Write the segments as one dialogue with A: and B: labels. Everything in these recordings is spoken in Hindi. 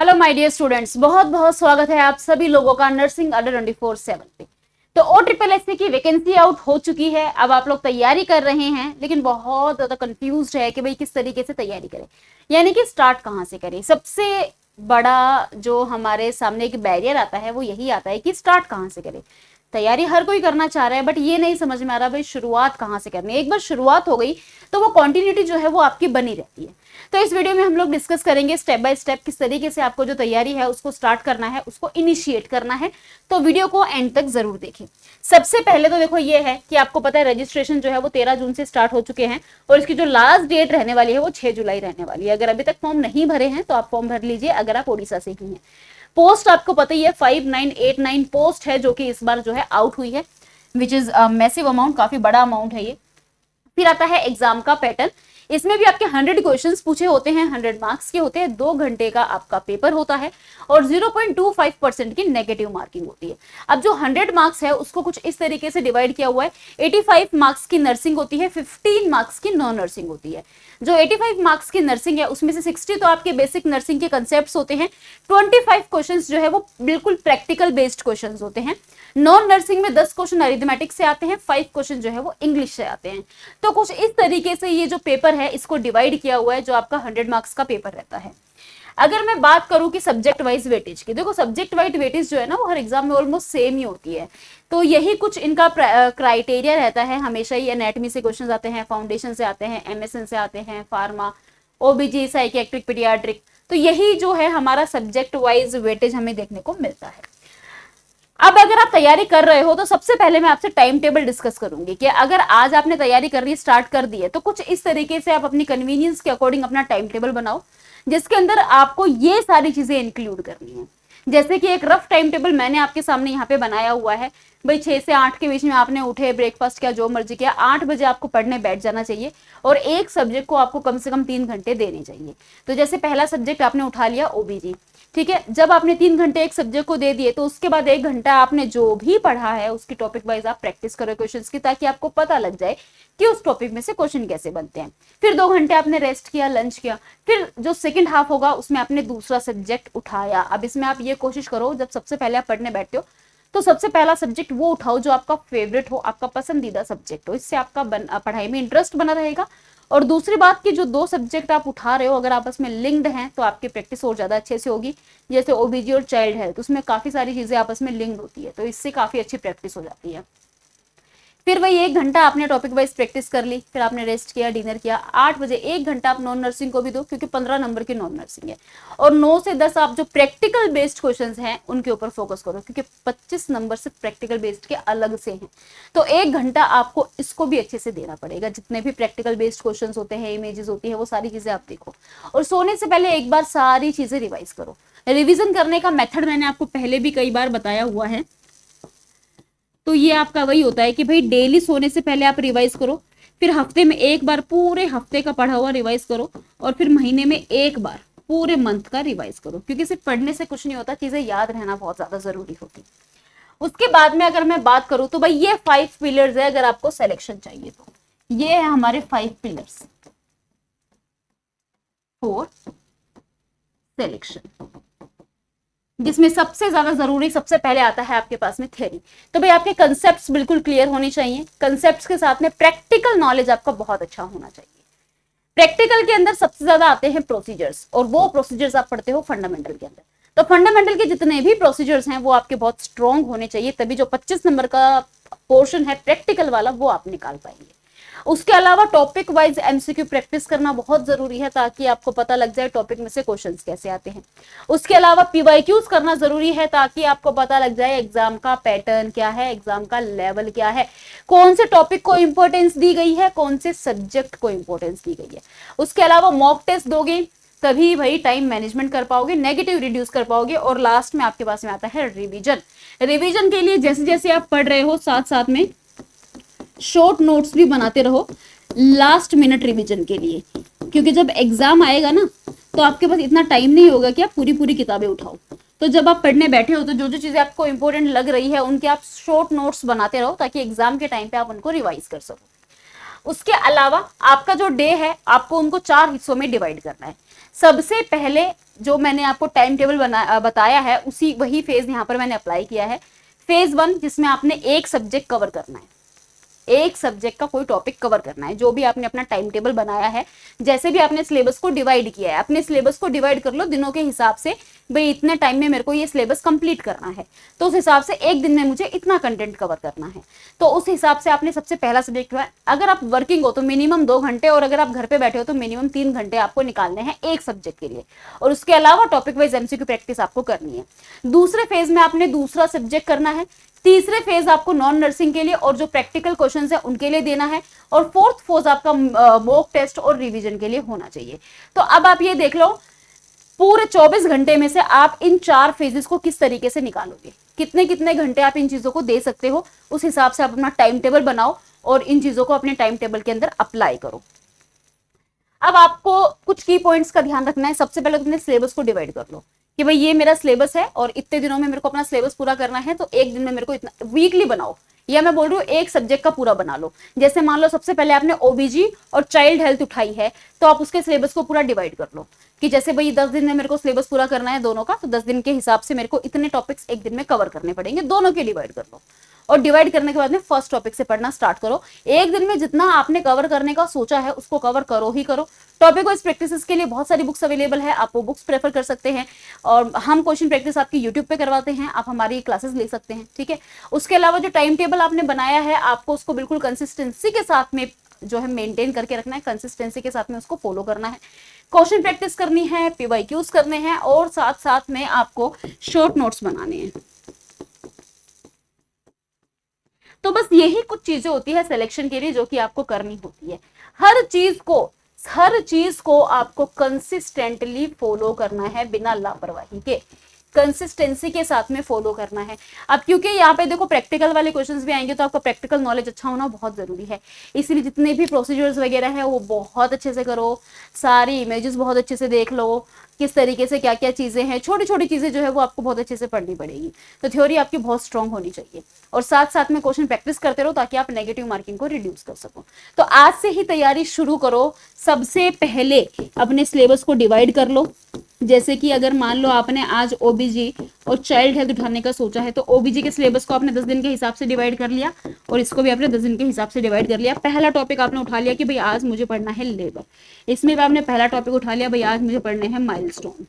A: हेलो माय डियर स्टूडेंट्स, बहुत बहुत स्वागत है आप सभी लोगों का नर्सिंग अड्डा 24/7 पे। तो OSSC की वैकेंसी आउट हो चुकी है। अब आप लोग तैयारी कर रहे हैं, लेकिन बहुत ज्यादा कंफ्यूज्ड है कि भाई किस तरीके से तैयारी करें, यानी कि स्टार्ट कहाँ से करें। सबसे बड़ा जो हमारे सामने एक बैरियर आता है वो यही आता है कि स्टार्ट कहाँ से करें। तैयारी हर कोई करना चाह रहा है, बट ये नहीं समझ में आ रहा भाई शुरुआत कहाँ से करनी है। एक बार शुरुआत हो गई तो वो कंटिन्यूटी जो है वो आपकी बनी रहती है। तो इस वीडियो में हम लोग डिस्कस करेंगे स्टेप बाय स्टेप किस तरीके से आपको जो तैयारी है उसको स्टार्ट करना है, उसको इनिशिएट करना है। तो वीडियो को एंड तक जरूर देखें। सबसे पहले तो देखो ये है कि आपको पता है रजिस्ट्रेशन जो है वो 13 जून से स्टार्ट हो चुके हैं और इसकी जो लास्ट डेट रहने वाली है वो 6 जुलाई रहने वाली है। अगर अभी तक फॉर्म नहीं भरे हैं तो आप फॉर्म भर लीजिए, अगर आप ओडिशा से ही हैं। पोस्ट आपको पता ही है 5989 पोस्ट है जो कि इस बार जो है आउट हुई है, विच इज मैसिव अमाउंट, काफी बड़ा अमाउंट है ये। फिर आता है एग्जाम का पैटर्न। इसमें भी आपके 100 क्वेश्चंस पूछे होते हैं, 100 मार्क्स के होते हैं, 2 घंटे का आपका पेपर होता है और 0.25% की नेगेटिव मार्किंग होती है। अब जो 100 मार्क्स है उसको कुछ इस तरीके से डिवाइड किया हुआ है। 85 मार्क्स की नर्सिंग होती है, 15 मार्क्स की नॉन नर्सिंग होती है। जो 85 मार्क्स की नर्सिंग है उसमें से 60 तो आपके बेसिक नर्सिंग के कंसेप्ट होते हैं, 25 क्वेश्चंस जो है वो बिल्कुल प्रैक्टिकल बेस्ड क्वेश्चंस होते हैं। नॉन नर्सिंग में 10 क्वेश्चन अरिथमेटिक से आते हैं, 5 क्वेश्चन जो है वो इंग्लिश से आते हैं। तो कुछ इस तरीके से ये जो पेपर है इसको डिवाइड किया हुआ है, जो आपका 100 मार्क्स का पेपर रहता है। अगर मैं बात करूं कि सब्जेक्ट वाइज वेटेज की, देखो सब्जेक्ट वाइज वेटेज जो है ना वो हर एग्जाम में ऑलमोस्ट सेम ही होती है। तो यही कुछ इनका क्राइटेरिया रहता है हमेशा ही। एनाटॉमी से क्वेश्चंस आते हैं, फाउंडेशन से आते हैं, MSN से आते हैं, फार्मा, OBG, साइकियाट्रिक, पीडियाट्रिक। तो यही जो है हमारा सब्जेक्ट वाइज वेटेज हमें देखने को मिलता है। अब अगर आप तैयारी कर रहे हो तो सबसे पहले मैं आपसे टाइम टेबल डिस्कस करूंगी कि अगर आज आपने तैयारी करनी स्टार्ट कर दी है तो कुछ इस तरीके से आप अपनी कन्वीनियंस के अकॉर्डिंग अपना टाइम टेबल बनाओ, जिसके अंदर आपको ये सारी चीजें इंक्लूड करनी है। जैसे कि एक रफ टाइम टेबल मैंने आपके सामने यहाँ पे बनाया हुआ है। भाई 6 से 8 के बीच में आपने उठे, ब्रेकफास्ट किया, जो मर्जी किया, 8 बजे आपको पढ़ने बैठ जाना चाहिए और एक सब्जेक्ट को आपको कम से कम 3 घंटे देने चाहिए। तो जैसे पहला सब्जेक्ट आपने उठा लिया OBG, ठीक है। जब आपने 3 घंटे एक सब्जेक्ट को दे दिए तो उसके बाद 1 घंटा आपने जो भी पढ़ा है उसकी टॉपिक वाइज आप प्रैक्टिस करो क्वेश्चंस की, ताकि आपको पता लग जाए कि उस टॉपिक में से क्वेश्चन कैसे बनते हैं। फिर 2 घंटे आपने रेस्ट किया, लंच किया, फिर जो सेकंड हाफ होगा उसमें आपने दूसरा सब्जेक्ट उठाया। अब इसमें आप ये कोशिश करो जब सबसे पहले आप पढ़ने बैठते हो तो सबसे पहला सब्जेक्ट वो उठाओ जो आपका फेवरेट हो, आपका पसंदीदा सब्जेक्ट हो। इससे आपका पढ़ाई में इंटरेस्ट बना रहेगा। और दूसरी बात कि जो 2 सब्जेक्ट आप उठा रहे हो अगर आपस में लिंक्ड हैं तो आपकी प्रैक्टिस और ज्यादा अच्छे से होगी। जैसे OBG और चाइल्ड हेल्थ, उसमें काफी सारी चीजें आपस में लिंक्ड होती है, तो इससे काफी अच्छी प्रैक्टिस हो जाती है। फिर वही 1 घंटा आपने टॉपिक वाइज प्रैक्टिस कर ली, फिर आपने रेस्ट किया, डिनर किया। 8 बजे 1 घंटा आप नॉन नर्सिंग को भी दो, क्योंकि 15 नंबर की नॉन नर्सिंग है। और 9 से 10 आप जो प्रैक्टिकल बेस्ड क्वेश्चंस हैं उनके ऊपर फोकस करो, क्योंकि 25 नंबर से प्रैक्टिकल बेस्ड के अलग से हैं। तो 1 घंटा आपको इसको भी अच्छे से देना पड़ेगा। जितने भी प्रैक्टिकल बेस्ड क्वेश्चंस होते हैं, इमेजेस होती है, वो सारी चीजें आप देखो। और सोने से पहले एक बार सारी चीजें रिवाइज करो। रिविजन करने का मेथड मैंने आपको पहले भी कई बार बताया हुआ है। तो ये आपका वही होता है कि भाई डेली सोने से पहले आप रिवाइज करो, फिर हफ्ते में एक बार पूरे हफ्ते का पढ़ा हुआ रिवाइज करो, और फिर महीने में एक बार पूरे मंथ का रिवाइज करो। क्योंकि सिर्फ पढ़ने से कुछ नहीं होता, चीजें याद रहना बहुत ज्यादा जरूरी होती। उसके बाद में अगर मैं बात करूं तो भाई ये 5 पिलर्स है। अगर आपको सिलेक्शन चाहिए तो ये है हमारे 5 पिलर्स फॉर सिलेक्शन, जिसमें सबसे ज्यादा जरूरी सबसे पहले आता है आपके पास में थ्योरी। तो भाई आपके कंसेप्ट्स बिल्कुल क्लियर होने चाहिए। कंसेप्ट्स के साथ में प्रैक्टिकल नॉलेज आपका बहुत अच्छा होना चाहिए। प्रैक्टिकल के अंदर सबसे ज्यादा आते हैं प्रोसीजर्स, और वो प्रोसीजर्स आप पढ़ते हो फंडामेंटल के अंदर। तो फंडामेंटल के जितने भी प्रोसीजर्स हैं वो आपके बहुत स्ट्रॉन्ग होने चाहिए, तभी जो 25 नंबर का पोर्शन है प्रैक्टिकल वाला वो आप निकाल पाएंगे। उसके अलावा टॉपिक वाइज MCQ प्रैक्टिस करना बहुत जरूरी है, ताकि आपको पता लग जाए टॉपिक में से क्वेश्चंस कैसे आते हैं। उसके अलावा PYQs करना जरूरी है, ताकि आपको पता लग जाए एग्जाम का पैटर्न क्या है, एग्जाम का लेवल क्या है, कौन से टॉपिक को इंपॉर्टेंस दी गई है, कौन से सब्जेक्ट को इंपॉर्टेंस दी गई है। उसके अलावा मॉक टेस्ट दोगे तभी भाई टाइम मैनेजमेंट कर पाओगे, नेगेटिव रिड्यूस कर पाओगे। और लास्ट में आपके पास में आता है रिवीजन। रिवीजन के लिए जैसे जैसे आप पढ़ रहे हो साथ साथ में शॉर्ट नोट्स भी बनाते रहो लास्ट मिनट रिवीजन के लिए, क्योंकि जब एग्जाम आएगा ना तो आपके पास इतना टाइम नहीं होगा कि आप पूरी पूरी किताबें उठाओ। तो जब आप पढ़ने बैठे हो तो जो जो चीजें आपको इंपॉर्टेंट लग रही है उनके आप शॉर्ट नोट्स बनाते रहो, ताकि एग्जाम के टाइम पे आप उनको रिवाइज कर सको। उसके अलावा आपका जो डे है आपको उनको 4 हिस्सों में डिवाइड करना है। सबसे पहले जो मैंने आपको टाइम टेबल बताया है उसी वही फेज यहाँ पर मैंने अप्लाई किया है। फेज 1 जिसमें आपने एक सब्जेक्ट कवर करना है, एक सब्जेक्ट का कोई टॉपिक कवर करना है। जो भी आपने अपना टाइम टेबल बनाया है, जैसे भी आपने सिलेबस को डिवाइड किया है, अपने सिलेबस को डिवाइड कर लो दिनों के हिसाब से, भाई इतने टाइम में मेरे को ये सिलेबस कंप्लीट करना है, तो उस हिसाब से एक दिन में मुझे इतना कंटेंट कवर करना है। तो उस हिसाब से आपने सबसे पहला सब्जेक्ट, अगर आप वर्किंग हो तो मिनिमम 2 घंटे, और अगर आप घर पे बैठे हो तो मिनिमम 3 घंटे आपको निकालने हैं एक सब्जेक्ट के लिए, और उसके अलावा टॉपिक वाइज एमसीक्यू प्रैक्टिस आपको करनी है। दूसरे फेज में आपने दूसरा सब्जेक्ट करना है। तीसरे फेज आपको नॉन नर्सिंग के लिए और जो प्रैक्टिकल क्वेश्चंस है उनके लिए देना है, और फोर्थ फेज आपका मॉक टेस्ट और रिवीजन के लिए होना चाहिए। तो अब आप ये देख लो पूरे 24 घंटे में से आप इन 4 फेजेस को किस तरीके से निकालोगे, कितने कितने घंटे आप इन चीजों को दे सकते हो, उस हिसाब से आप अपना टाइम टेबल बनाओ और इन चीजों को अपने टाइम टेबल के अंदर अप्लाई करो। अब आपको कुछ की पॉइंट्स का ध्यान रखना है। सबसे पहले अपने सिलेबस को डिवाइड कर लो कि भाई ये मेरा सिलेबस है और इतने दिनों में मेरे को अपना सिलेबस पूरा करना है, तो एक दिन में मेरे को इतना, वीकली बनाओ, या मैं बोल रही हूँ एक सब्जेक्ट का पूरा बना लो। जैसे मान लो सबसे पहले आपने ओबीजी और चाइल्ड हेल्थ उठाई है, तो आप उसके सिलेबस को पूरा डिवाइड कर लो कि जैसे भाई 10 दिन में मेरे को सिलेबस पूरा करना है दोनों का, तो 10 दिन के हिसाब से मेरे को इतने टॉपिक्स एक दिन में कवर करने पड़ेंगे, दोनों के डिवाइड कर लो। और डिवाइड करने के बाद में फर्स्ट टॉपिक से पढ़ना स्टार्ट करो। एक दिन में जितना आपने कवर करने का सोचा है उसको कवर करो ही करो। टॉपिक वाइज प्रैक्टिस के लिए बहुत सारी बुक्स अवेलेबल है, आप वो बुक्स प्रेफर कर सकते हैं, और हम क्वेश्चन प्रैक्टिस आपकी यूट्यूब पे करवाते हैं, आप हमारी क्लासेस ले सकते हैं, ठीक है। उसके अलावा जो टाइम टेबल आपने बनाया है आपको उसको बिल्कुल कंसिस्टेंसी के साथ में जो है मेंटेन करके रखना है, कंसिस्टेंसी के साथ में उसको फॉलो करना है। क्वेश्चन प्रैक्टिस करनी है, पीवाईक्यूज करने हैं, और साथ साथ में आपको शॉर्ट नोट्स बनाने हैं। तो बस यही कुछ चीजें होती है सिलेक्शन के लिए जो कि आपको करनी होती है। हर चीज को आपको कंसिस्टेंटली फॉलो करना है, बिना लापरवाही के, कंसिस्टेंसी के साथ में फॉलो करना है। अब क्योंकि यहाँ पे देखो प्रैक्टिकल वाले क्वेश्चंस भी आएंगे, तो आपका प्रैक्टिकल नॉलेज अच्छा होना बहुत जरूरी है। इसलिए जितने भी प्रोसीजर्स वगैरह है वो बहुत अच्छे से करो, सारी इमेजेस बहुत अच्छे से देख लो, किस तरीके से क्या क्या चीजें हैं, छोटी छोटी चीजें जो है वो आपको बहुत अच्छे से पढ़नी पड़ेगी। तो थ्योरी आपकी बहुत स्ट्रांग होनी चाहिए, और साथ साथ में क्वेश्चन प्रैक्टिस करते रहो ताकि आप नेगेटिव मार्किंग को रिड्यूस कर सको। तो आज से ही तैयारी शुरू करो। सबसे पहले अपने सिलेबस को डिवाइड कर लो। जैसे कि अगर मान लो आपने आज ओबीजी और चाइल्ड हेल्थ उठाने का सोचा है, तो ओबीजी के सिलेबस को आपने 10 दिन के हिसाब से डिवाइड कर लिया, और इसको भी आपने 10 दिन के हिसाब से डिवाइड कर लिया। पहला टॉपिक आपने उठा लिया कि भाई आज मुझे पढ़ना है लेबर, इसमें भी आपने पहला टॉपिक उठा लिया, भाई आज मुझे पढ़ने हैं माइलस्टोन।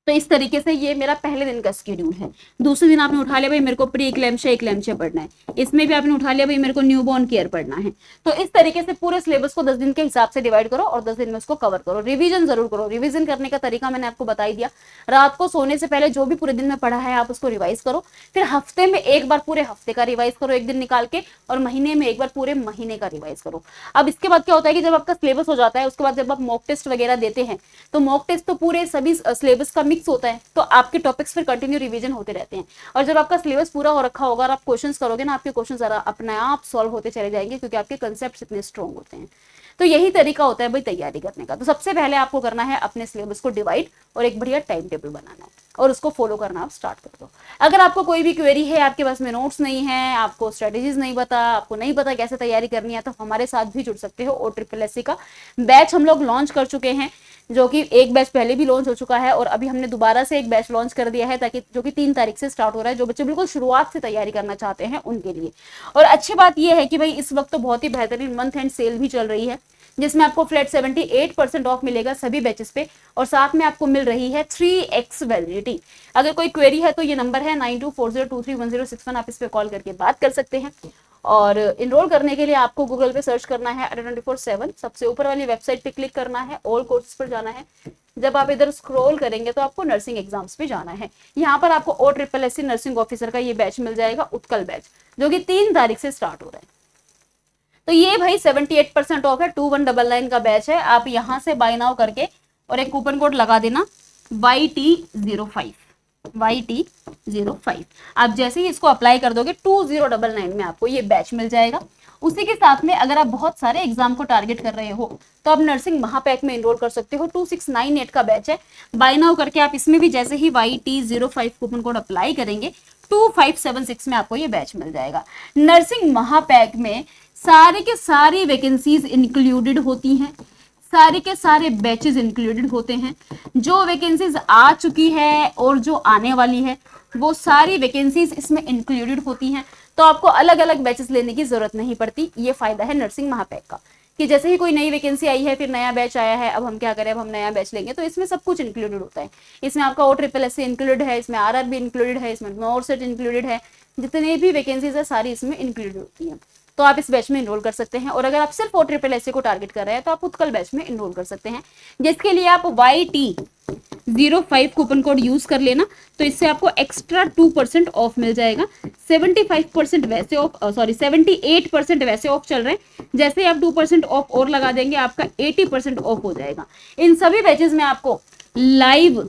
A: तो इस तरीके से ये मेरा पहले दिन का स्केड्यूल है। दूसरे दिन आपने उठा लिया भाई मेरे को प्री इक्लेम्शिया पढ़ना है, इसमें भी आपने उठा लिया भाई मेरे को न्यूबॉर्न केयर पढ़ना है। तो इस तरीके से पूरे सिलेबस को 10 दिन के हिसाब से डिवाइड करो और 10 दिन में उसको कवर करो। रिवीजन जरूर करो। रिवीजन करने का तरीका मैंने आपको बता ही दिया। रात को सोने से पहले जो भी पूरे दिन में पढ़ा है आप उसको रिवाइज करो, फिर हफ्ते में एक बार पूरे हफ्ते का रिवाइज करो एक दिन निकाल के, और महीने में एक बार पूरे महीने का रिवाइज करो। अब इसके बाद क्या होता है कि जब आपका सिलेबस हो जाता है, उसके बाद जब आप मॉक टेस्ट वगैरह देते हैं, तो मॉक टेस्ट तो पूरे सभी सिलेबस का मिक्स होता है, तो आपके टॉपिक्स फिर कंटिन्यू रिवीजन होते रहते हैं। और जब आपका सिलेबस पूरा हो रखा होगा और आप क्वेश्चंस करोगे ना, आपके क्वेश्चन जरा अपने आप सॉल्व होते चले जाएंगे, क्योंकि आपके कंसेप्ट इतने स्ट्रॉन्ग होते हैं। तो यही तरीका होता है भाई तैयारी करने का। तो सबसे पहले आपको करना है अपने सिलेबस को डिवाइड और एक बढ़िया टाइम टेबल बनाना है, और उसको फॉलो करना आप स्टार्ट कर दो। अगर आपको कोई भी क्वेरी है, आपके पास में नोट्स नहीं है, आपको स्ट्रेटेजीज नहीं पता, आपको नहीं पता कैसे तैयारी करनी है, तो हमारे साथ भी जुड़ सकते हो। OSSC का बैच हम लोग लॉन्च कर चुके हैं, जो कि एक बैच पहले भी लॉन्च हो चुका है, और अभी हमने दोबारा से एक बैच लॉन्च कर दिया है, ताकि जो कि 3 तारीख से स्टार्ट हो रहा है। जो बच्चे बिल्कुल शुरुआत से तैयारी करना चाहते हैं उनके लिए। और अच्छी बात यह है कि भाई इस वक्त तो बहुत ही बेहतरीन मंथ एंड सेल भी चल रही है, जिसमें आपको फ्लैट 78% ऑफ मिलेगा सभी बैचेस पे, और साथ में आपको मिल रही है 3x वैलिडिटी। अगर कोई क्वेरी है तो ये नंबर है 9240231061, आप इस पे कॉल करके बात कर सकते हैं। और इनरोल करने के लिए आपको गूगल पे सर्च करना है ADA24/7, सबसे ऊपर वाली वेबसाइट पे क्लिक करना है, ऑल कोर्सेज पर जाना है। जब आप इधर स्क्रॉल करेंगे तो आपको नर्सिंग एग्जाम्स पे जाना है। यहाँ पर आपको OSSC नर्सिंग ऑफिसर का ये बैच मिल जाएगा, उत्कल बैच, जो कि 3 तारीख से स्टार्ट हो रहा है। तो ये भाई 78% ऑफ है, 2199 का बैच है। आप यहाँ से बाय नाउ करके और एक कूपन कोड लगा देना YT05। आप जैसे ही इसको अप्लाई कर दोगे 2099 में आपको ये बैच मिल जाएगा। उसी के साथ में अगर आप बहुत सारे एग्जाम को टारगेट कर रहे हो तो आप नर्सिंग महापैक में एनरोल कर सकते हो। 2698 का बैच है, बाय नाउ करके आप इसमें भी जैसे ही YT05 कूपन कोड अप्लाई करेंगे 2576 में आपको ये बैच मिल जाएगा। नर्सिंग महापैक में सारे के सारी वैकेंसीज इंक्लूडेड होती हैं, सारे के सारे बैचेस इंक्लूडेड होते हैं। जो वैकेंसीज आ चुकी है और जो आने वाली है वो सारी वैकेंसीज इसमें इंक्लूडेड होती हैं, तो आपको अलग अलग बैचेस लेने की जरूरत नहीं पड़ती। ये फायदा है नर्सिंग महापैक का कि जैसे ही कोई नई वैकेंसी आई है, फिर नया बैच आया है, अब हम क्या करें, अब हम नया बैच लेंगे, तो इसमें सब कुछ इंक्लूडेड होता है। इसमें आपका OSSC इंक्लूडेड है, इसमें RRB इंक्लूडेड है, इसमें नॉर्सेट इंक्लूडेड है, जितनी भी वैकेंसीज है सारी इसमें इंक्लूडेड होती है। तो आप इस बैच में एनरोल कर सकते हैं। और अगर आप सिर्फ OSSC को टारगेट कर रहे हैं तो आप उत्कल बैच में एनरोल कर सकते हैं, जिसके लिए आप YT05 कूपन कोड यूज कर लेना, तो इससे आपको एक्स्ट्रा 2% ऑफ मिल जाएगा। 75% वैसे ऑफ, 78% वैसे ऑफ चल रहे हैं, जैसे ही आप 2% ऑफ और लगा देंगे आपका 80% ऑफ हो जाएगा। इन सभी बैचेस में आपको लाइव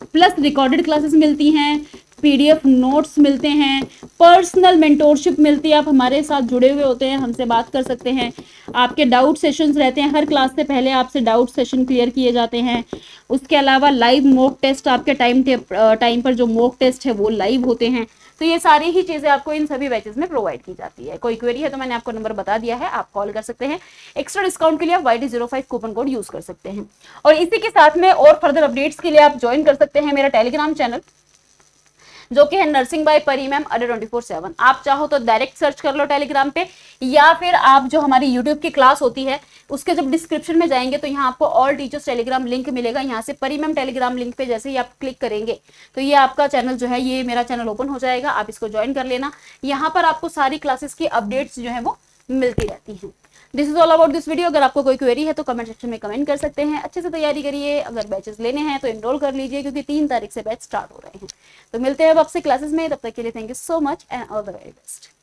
A: प्लस रिकॉर्डेड क्लासेस मिलती हैं, PDF नोट्स मिलते हैं, पर्सनल मेंटोरशिप मिलती है, आप हमारे साथ जुड़े हुए होते हैं, हमसे बात कर सकते हैं, आपके डाउट सेशंस रहते हैं, हर क्लास से पहले आपसे डाउट सेशन क्लियर किए जाते हैं। उसके अलावा लाइव मॉक टेस्ट, आपके टाइम पर जो मॉक टेस्ट है वो लाइव होते हैं। तो ये सारी ही चीजें आपको इन सभी बैचेस में प्रोवाइड की जाती है। कोई क्वेरी है तो मैंने आपको नंबर बता दिया है, आप कॉल कर सकते हैं। एक्स्ट्रा डिस्काउंट के लिए आप YT05 कूपन कोड यूज कर सकते हैं। और इसी के साथ में और फर्दर अपडेट्स के लिए आप ज्वाइन कर सकते हैं मेरा टेलीग्राम चैनल, जो कि है नर्सिंग बाय परी मैम अड्डा 24/7। आप चाहो तो डायरेक्ट सर्च कर लो टेलीग्राम पे, या फिर आप जो हमारी यूट्यूब की क्लास होती है उसके जब डिस्क्रिप्शन में जाएंगे तो यहाँ आपको ऑल टीचर्स टेलीग्राम लिंक मिलेगा। यहाँ से परी मैम टेलीग्राम लिंक पे जैसे ही आप क्लिक करेंगे तो ये आपका चैनल जो है, ये मेरा चैनल ओपन हो जाएगा, आप इसको ज्वाइन कर लेना। यहाँ पर आपको सारी क्लासेस की अपडेट्स जो है वो मिलती रहती हैं। This is all about this video. अगर आपको कोई क्वेरी है तो कमेंट सेक्शन में कमेंट कर सकते हैं। अच्छे से तैयारी करिए, अगर बैचेस लेने हैं तो एनरोल कर लीजिए, क्योंकि 3 तारीख से बैच स्टार्ट हो रहे हैं। तो मिलते हैं अब आपसे क्लासेस में, तब तक के लिए thank you so much and all the very best.